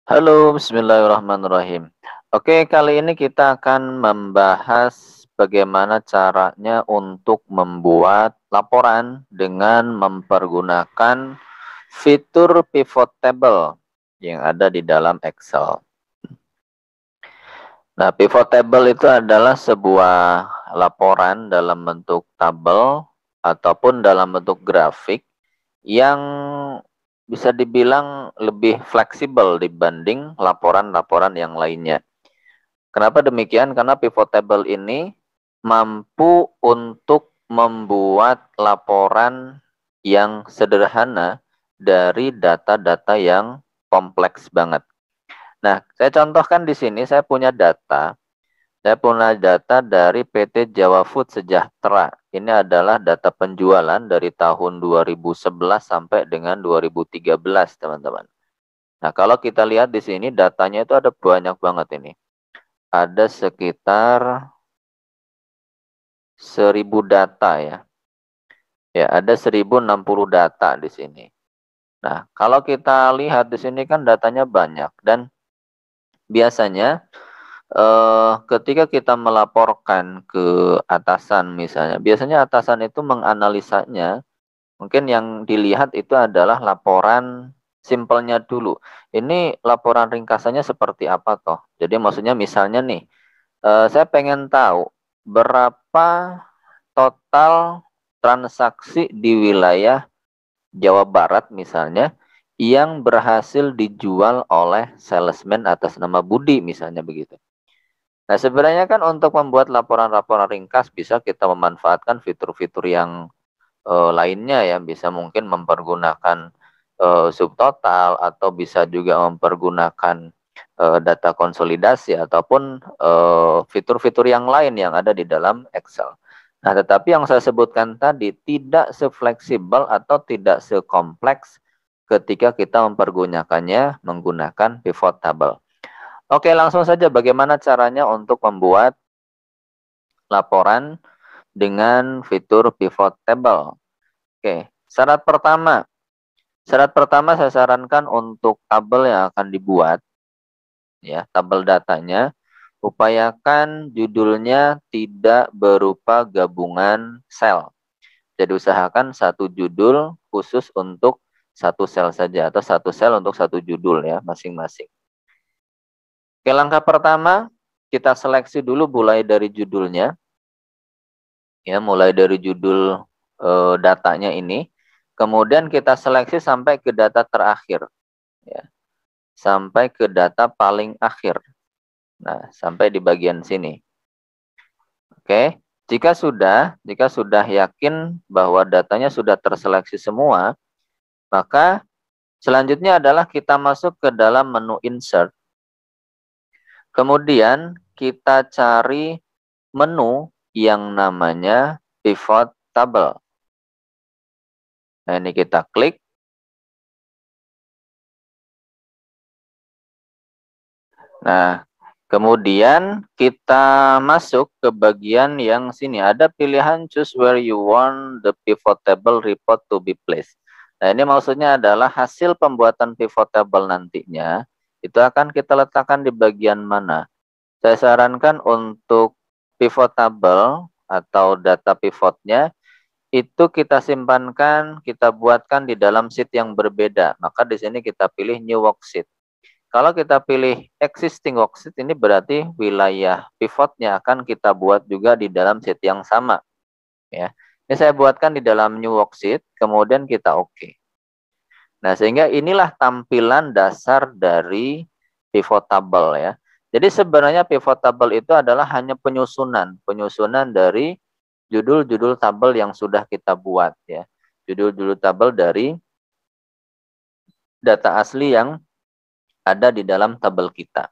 Halo, bismillahirrahmanirrahim. Oke, kali ini kita akan membahas bagaimana caranya untuk membuat laporan dengan mempergunakan fitur pivot table yang ada di dalam Excel. Nah, pivot table itu adalah sebuah laporan dalam bentuk tabel ataupun dalam bentuk grafik yang bisa dibilang lebih fleksibel dibanding laporan-laporan yang lainnya. Kenapa demikian? Karena pivot table ini mampu untuk membuat laporan yang sederhana dari data-data yang kompleks banget. Nah, saya contohkan di sini, saya punya data. Saya punya data dari PT Jawa Food Sejahtera. Ini adalah data penjualan dari tahun 2011 sampai dengan 2013, teman-teman. Nah, kalau kita lihat di sini datanya itu ada banyak banget ini. Ada sekitar 1000 data ya. Ya, ada 1060 data di sini. Nah, kalau kita lihat di sini kan datanya banyak dan biasanya ketika kita melaporkan ke atasan misalnya, biasanya atasan itu menganalisanya, mungkin yang dilihat itu adalah laporan simpelnya dulu. Ini laporan ringkasannya seperti apa toh? Jadi maksudnya misalnya nih, saya pengen tahu berapa total transaksi di wilayah Jawa Barat misalnya yang berhasil dijual oleh salesman atas nama Budi misalnya begitu. Nah, sebenarnya kan untuk membuat laporan-laporan ringkas bisa kita memanfaatkan fitur-fitur yang lainnya ya, bisa mungkin mempergunakan subtotal atau bisa juga mempergunakan data konsolidasi ataupun fitur-fitur yang lain yang ada di dalam Excel. Nah, tetapi yang saya sebutkan tadi tidak sefleksibel atau tidak sekompleks ketika kita mempergunakannya menggunakan pivot table. Oke, langsung saja bagaimana caranya untuk membuat laporan dengan fitur pivot table. Oke, syarat pertama saya sarankan untuk tabel yang akan dibuat, ya, tabel datanya, upayakan judulnya tidak berupa gabungan sel. Jadi usahakan satu judul khusus untuk satu sel saja atau satu sel untuk satu judul ya masing-masing. Oke, langkah pertama kita seleksi dulu mulai dari judulnya, ya, mulai dari judul datanya ini. Kemudian kita seleksi sampai ke data terakhir, ya, sampai ke data paling akhir. Nah, sampai di bagian sini. Oke, jika sudah yakin bahwa datanya sudah terseleksi semua, maka selanjutnya adalah kita masuk ke dalam menu insert. Kemudian kita cari menu yang namanya pivot table. Nah, ini kita klik. Nah, kemudian kita masuk ke bagian yang sini. Ada pilihan choose where you want the pivot table report to be placed. Nah, ini maksudnya adalah hasil pembuatan pivot table nantinya itu akan kita letakkan di bagian mana. Saya sarankan untuk pivot table atau data pivotnya itu kita simpankan, kita buatkan di dalam sheet yang berbeda. Maka di sini kita pilih new worksheet. Kalau kita pilih existing worksheet ini berarti wilayah pivotnya akan kita buat juga di dalam sheet yang sama. Ya, ini saya buatkan di dalam new worksheet, kemudian kita oke. Nah, sehingga inilah tampilan dasar dari pivot table ya. Jadi sebenarnya pivot table itu adalah hanya penyusunan dari judul-judul tabel yang sudah kita buat ya. Judul-judul tabel dari data asli yang ada di dalam tabel kita.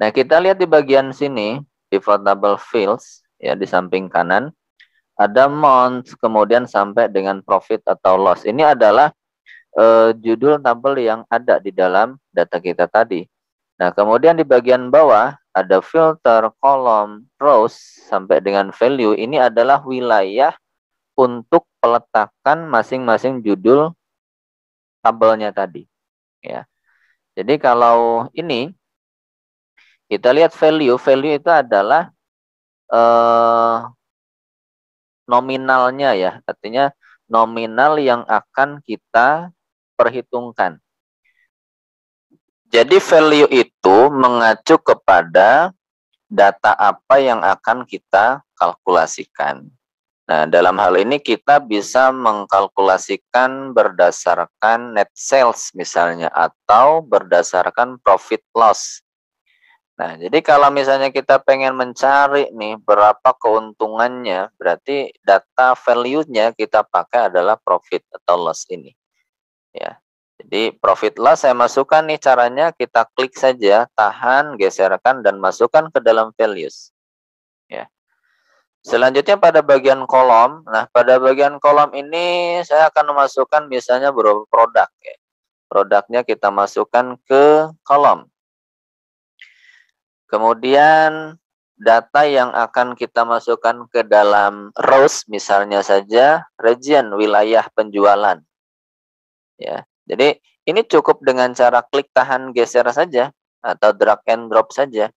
Nah, kita lihat di bagian sini, pivot table fields ya di samping kanan ada months kemudian sampai dengan profit atau loss. Ini adalah judul tabel yang ada di dalam data kita tadi. Nah, kemudian di bagian bawah ada filter, kolom, rows sampai dengan value. Ini adalah wilayah untuk peletakan masing-masing judul tabelnya tadi, ya. Jadi kalau ini kita lihat value itu adalah nominalnya ya, artinya nominal yang akan kita perhitungkan. Jadi value itu mengacu kepada data apa yang akan kita kalkulasikan. Nah, dalam hal ini kita bisa mengkalkulasikan berdasarkan net sales misalnya atau berdasarkan profit loss. Nah, jadi kalau misalnya kita pengen mencari nih berapa keuntungannya, berarti data value-nya kita pakai adalah profit atau loss ini. Ya. Jadi profit loss saya masukkan nih caranya, kita klik saja, tahan, geserkan dan masukkan ke dalam values. Ya. Selanjutnya pada bagian kolom. Nah, pada bagian kolom ini saya akan memasukkan misalnya beberapa produk ya. Produknya kita masukkan ke kolom. Kemudian data yang akan kita masukkan ke dalam rows misalnya saja region, wilayah penjualan. Ya. Jadi ini cukup dengan cara klik tahan geser saja atau drag and drop saja.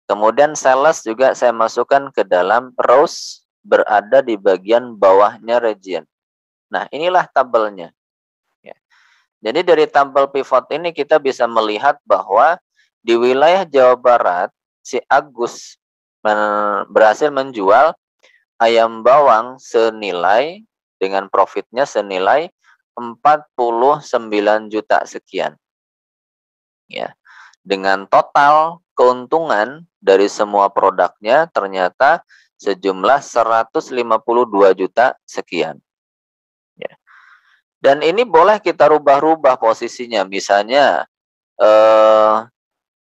Kemudian sales juga saya masukkan ke dalam rows berada di bagian bawahnya region. Nah, inilah tabelnya. Ya. Jadi dari tabel pivot ini kita bisa melihat bahwa di wilayah Jawa Barat, si Agus berhasil menjual ayam bawang senilai dengan profitnya senilai 49 juta sekian. Ya. Dengan total keuntungan dari semua produknya ternyata sejumlah 152 juta sekian. Ya. Dan ini boleh kita rubah-rubah posisinya. Misalnya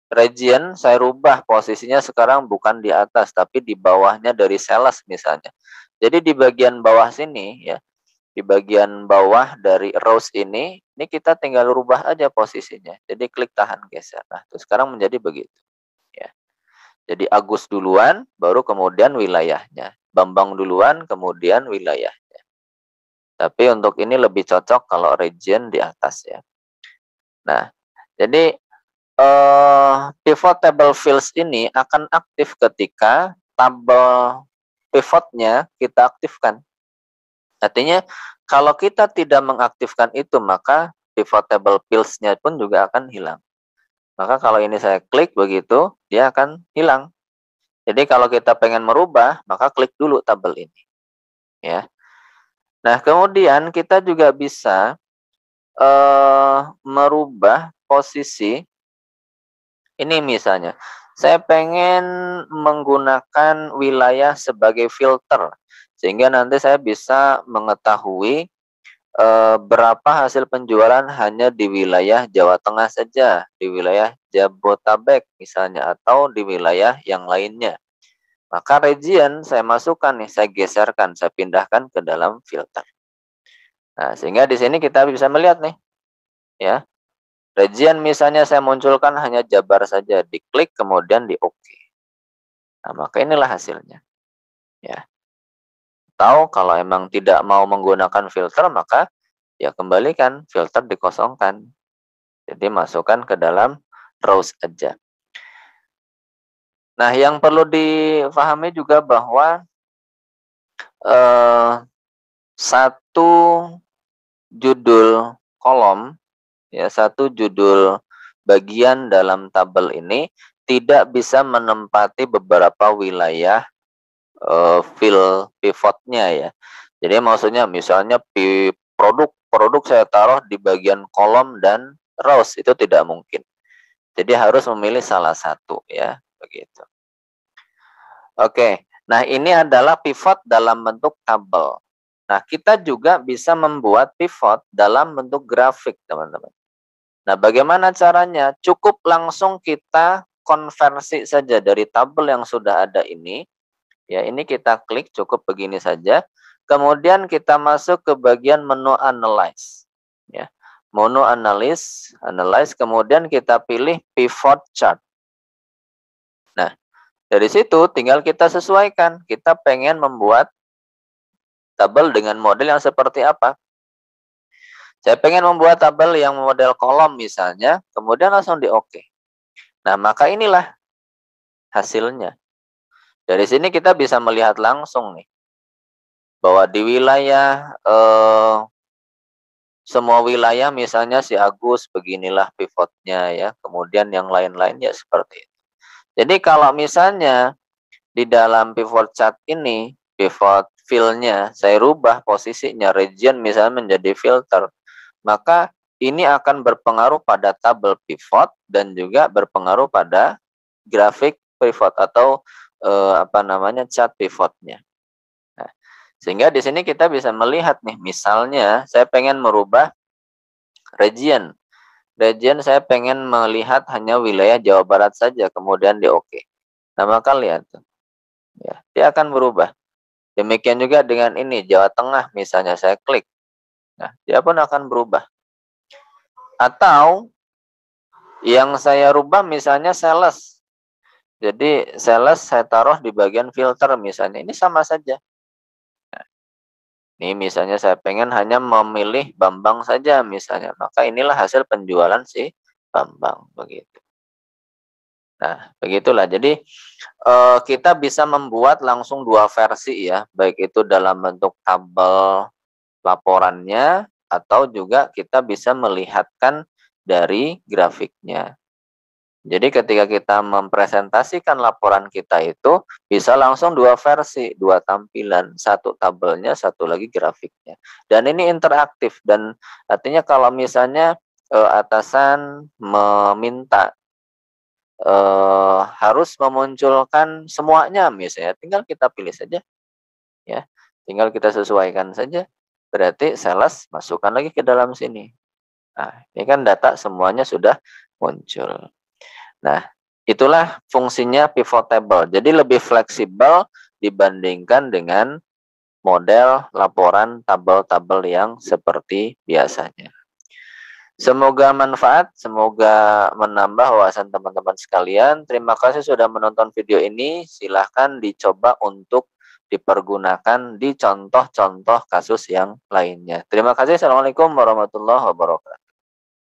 region saya rubah posisinya sekarang bukan di atas tapi di bawahnya dari sales misalnya. Jadi di bagian bawah sini ya, di bagian bawah dari rows ini kita tinggal rubah aja posisinya. Jadi klik tahan geser. Nah, terus sekarang menjadi begitu. Ya. Jadi Agus duluan, baru kemudian wilayahnya. Bambang duluan, kemudian wilayahnya. Tapi untuk ini lebih cocok kalau region di atas ya. Nah, jadi pivot table fields ini akan aktif ketika tabel pivotnya kita aktifkan. Artinya kalau kita tidak mengaktifkan itu maka pivot table fields-nya pun juga akan hilang. Maka kalau ini saya klik begitu, dia akan hilang. Jadi kalau kita pengen merubah, maka klik dulu tabel ini. Ya. Nah, kemudian kita juga bisa merubah posisi. Ini misalnya, saya pengen menggunakan wilayah sebagai filter. Sehingga nanti saya bisa mengetahui berapa hasil penjualan hanya di wilayah Jawa Tengah saja, di wilayah Jabotabek misalnya, atau di wilayah yang lainnya. Maka region saya masukkan nih, saya geserkan, saya pindahkan ke dalam filter. Nah, sehingga di sini kita bisa melihat nih, ya. Region misalnya saya munculkan hanya Jabar saja, diklik kemudian di OK. Nah, maka inilah hasilnya. Ya. Atau kalau emang tidak mau menggunakan filter, maka ya kembalikan, filter dikosongkan. Jadi masukkan ke dalam rows aja. Nah, yang perlu dipahami juga bahwa satu judul kolom, ya, satu judul bagian dalam tabel ini tidak bisa menempati beberapa wilayah field pivotnya ya. Jadi maksudnya misalnya produk saya taruh di bagian kolom dan rows, itu tidak mungkin. Jadi harus memilih salah satu ya, begitu. Oke, nah ini adalah pivot dalam bentuk tabel. Nah, kita juga bisa membuat pivot dalam bentuk grafik, teman-teman. Nah, bagaimana caranya? Cukup langsung kita konversi saja dari tabel yang sudah ada ini. Ya, ini kita klik cukup begini saja. Kemudian kita masuk ke bagian menu analyze. Ya. Menu analyze, kemudian kita pilih pivot chart. Nah, dari situ tinggal kita sesuaikan. Kita pengen membuat tabel dengan model yang seperti apa. Saya pengen membuat tabel yang model kolom misalnya, kemudian langsung di oke. Nah, maka inilah hasilnya. Dari sini kita bisa melihat langsung nih, bahwa di wilayah semua wilayah misalnya si Agus beginilah pivotnya ya, kemudian yang lain-lain ya seperti itu. Jadi kalau misalnya di dalam pivot chart ini, pivot fill-nya saya rubah posisinya, region misalnya menjadi filter, maka ini akan berpengaruh pada tabel pivot dan juga berpengaruh pada grafik pivot atau chart pivotnya. Nah, sehingga di sini kita bisa melihat nih, misalnya saya pengen merubah region. Region saya pengen melihat hanya wilayah Jawa Barat saja, kemudian di oke. Nah, maka lihat tuh. Ya, dia akan berubah. Demikian juga dengan ini, Jawa Tengah misalnya saya klik. Nah, dia pun akan berubah. Atau yang saya rubah misalnya sales. Jadi sales saya taruh di bagian filter misalnya. Ini sama saja. Nah, ini misalnya saya pengen hanya memilih Bambang saja misalnya. Maka inilah hasil penjualan si Bambang begitu. Nah, begitulah. Jadi kita bisa membuat langsung dua versi ya, baik itu dalam bentuk tabel laporannya atau juga kita bisa melihatkan dari grafiknya. Jadi ketika kita mempresentasikan laporan kita itu bisa langsung dua versi, dua tampilan, satu tabelnya, satu lagi grafiknya. Dan ini interaktif dan artinya kalau misalnya atasan meminta harus memunculkan semuanya misalnya, tinggal kita pilih saja ya, tinggal kita sesuaikan saja, berarti sales masukkan lagi ke dalam sini. Nah, ini kan data semuanya sudah muncul. Nah, itulah fungsinya pivot table, jadi lebih fleksibel dibandingkan dengan model laporan tabel-tabel yang seperti biasanya. Semoga manfaat, semoga menambah wawasan teman-teman sekalian. Terima kasih sudah menonton video ini. Silahkan dicoba untuk dipergunakan di contoh-contoh kasus yang lainnya. Terima kasih. Assalamualaikum warahmatullahi wabarakatuh.